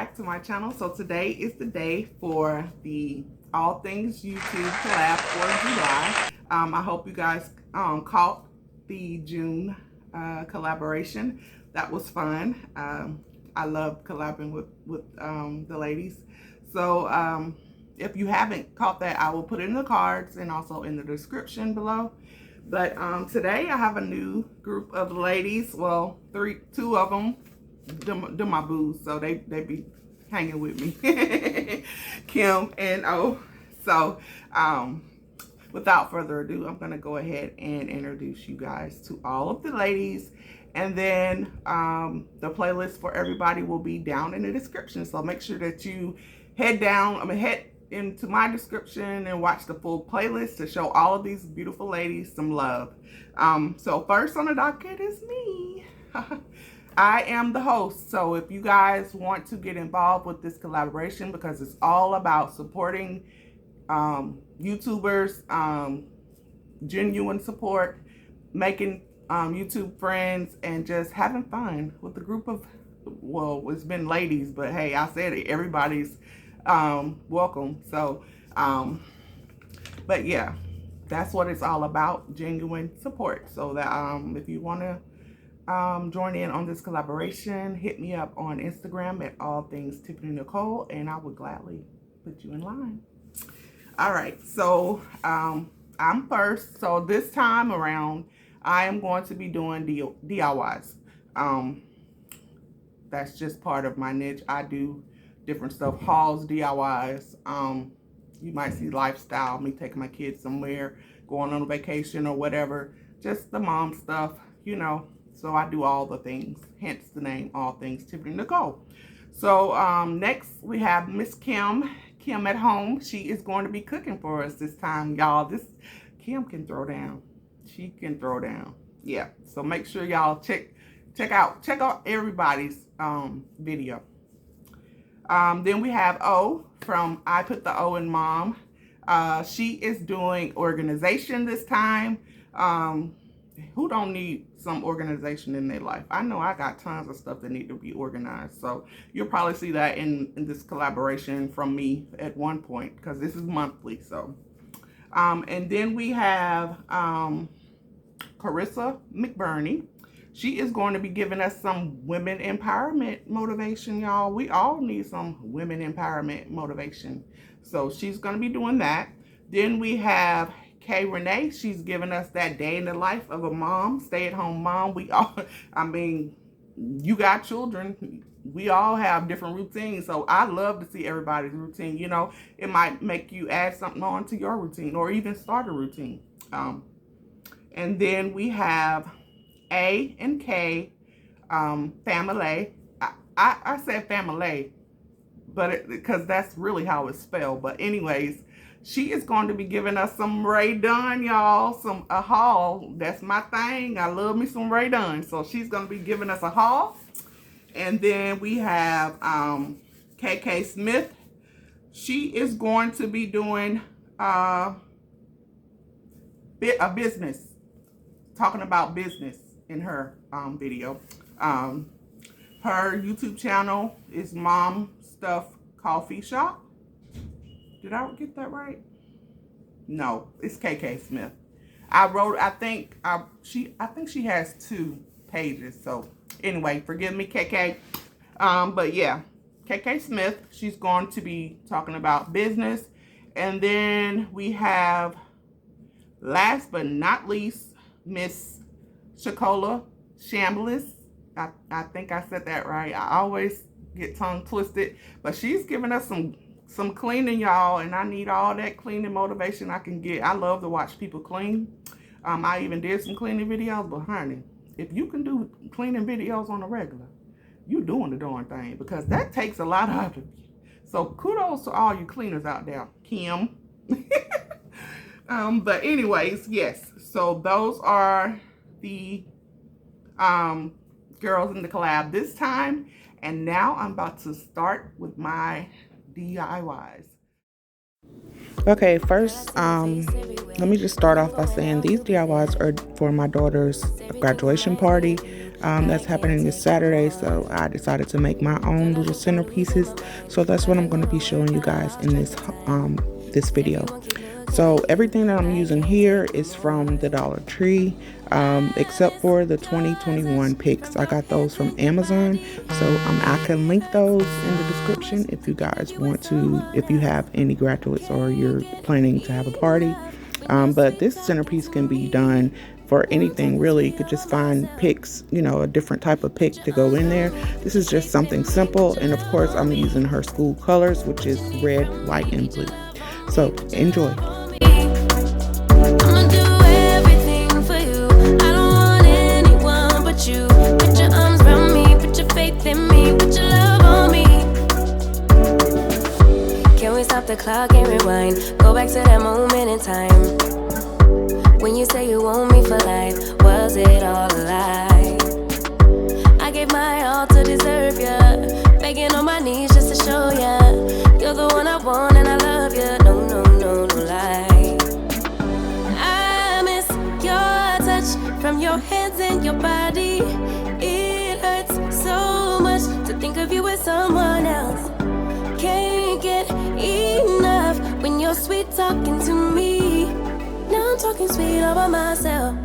back to my channel. So today is the day for the All Things YouTube collab for July. I hope you guys caught the June collaboration. That was fun. I love collabing with the ladies. So if you haven't caught that, I will put it in the cards and also in the description below. But today I have a new group of ladies. Well, two of them. They're my boos, so they be hanging with me. Kim and O. So without further ado, I'm gonna go ahead and introduce you guys to all of the ladies, and then the playlist for everybody will be down in the description. So make sure that you head into my description and watch the full playlist to show all of these beautiful ladies some love. So first on the docket is me. I am the host, so if you guys want to get involved with this collaboration, because it's all about supporting YouTubers, genuine support, making YouTube friends, and just having fun with a group of, well, it's been ladies, but hey, I said it, everybody's welcome. So, but yeah, that's what it's all about, genuine support. So that if you want to join in on this collaboration, hit me up on Instagram at All Things Tiffany Nicole, and I would gladly put you in line. All right, so I'm first. So this time around, I am going to be doing DIYs. That's just part of my niche. I do different stuff, hauls, DIYs. You might see lifestyle, me taking my kids somewhere, going on a vacation or whatever, just the mom stuff, you know. So I do all the things, hence the name All Things Tiffany Nicole. So next we have Miss Kim at home. She is going to be cooking for us this time, y'all. This Kim can throw down. She can throw down. Yeah. So make sure y'all check out everybody's video. Then we have O from I Put the O in Mom. She is doing organization this time. Who don't need some organization in their life? I know I got tons of stuff that need to be organized. So you'll probably see that in this collaboration from me at one point, because this is monthly. So, and then we have Carissa McBurney. She is going to be giving us some women empowerment motivation, y'all. We all need some women empowerment motivation. So she's going to be doing that. Then we have Kay Renee. She's giving us that day in the life of a mom, stay-at-home mom. We all, I mean, you got children. We all have different routines. So I love to see everybody's routine. You know, it might make you add something on to your routine or even start a routine. And then we have A and K, family. I said family, but because that's really how it's spelled. But anyways, she is going to be giving us some Ray Dunn, y'all, a haul. That's my thing. I love me some Ray Dunn. So she's going to be giving us a haul. And then we have KK Smith. She is going to be doing a business, talking about business in her video. Her YouTube channel is Mom Stuff Coffee Shop. Did I get that right? No, it's KK Smith. I think she has 2 pages. So anyway, forgive me, KK. But yeah, KK Smith, she's going to be talking about business. And then we have, last but not least, Miss Shakola Shambliss. I think I said that right. I always get tongue twisted, but she's giving us some cleaning, y'all, and I need all that cleaning motivation I can get. I love to watch people clean. I even did some cleaning videos, but honey, if you can do cleaning videos on a regular, you're doing the darn thing, because that takes a lot out of you. So kudos to all you cleaners out there, Kim. But anyways, yes. So those are the girls in the collab this time. And now I'm about to start with my DIYs. Okay, first, let me just start off by saying these DIYs are for my daughter's graduation party. That's happening this Saturday, so I decided to make my own little centerpieces. So that's what I'm going to be showing you guys in this video. So everything that I'm using here is from the Dollar Tree, except for the 2021 picks. I got those from Amazon, so I can link those in the description if you guys want to, if you have any graduates or you're planning to have a party. But this centerpiece can be done for anything really. You could just find picks, you know, a different type of pick to go in there. This is just something simple, and of course I'm using her school colors, which is red, white, and blue. So enjoy. The clock and rewind, go back to that moment in time when you say you want me for life. Was it all a lie? I gave my all to deserve ya, begging on my knees just to show ya you're the one I want and I love ya. No, no, no, no lie. I miss your touch from your hands and your body. It hurts so much to think of you as someone else. Can't get enough when you're sweet talking to me. Now I'm talking sweet all by myself.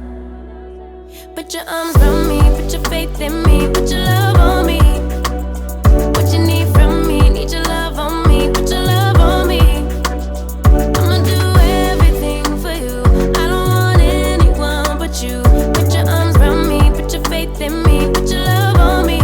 Put your arms around me, put your faith in me, put your love on me. What you need from me, need your love on me, put your love on me. I'ma do everything for you. I don't want anyone but you. Put your arms around me, put your faith in me, put your love on me.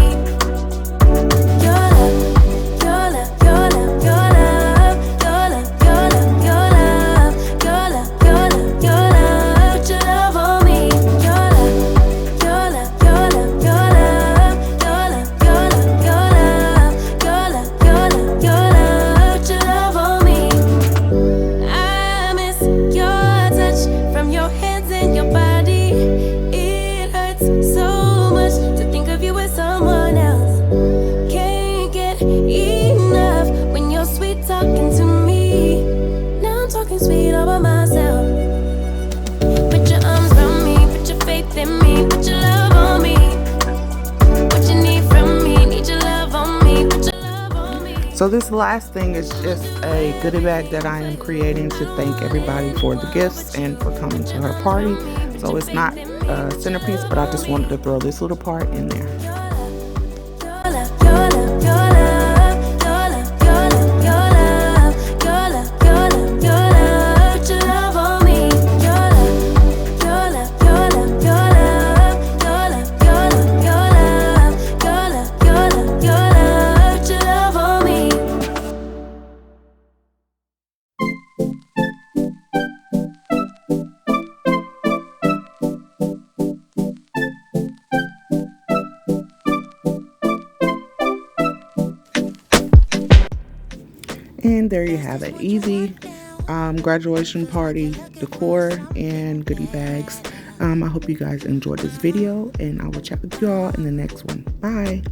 So this last thing is just a goodie bag that I am creating to thank everybody for the gifts and for coming to her party. So it's not a centerpiece, but I just wanted to throw this little part in there. And there you have it. Easy graduation party decor and goodie bags. I hope you guys enjoyed this video, and I will check with you all in the next one. Bye.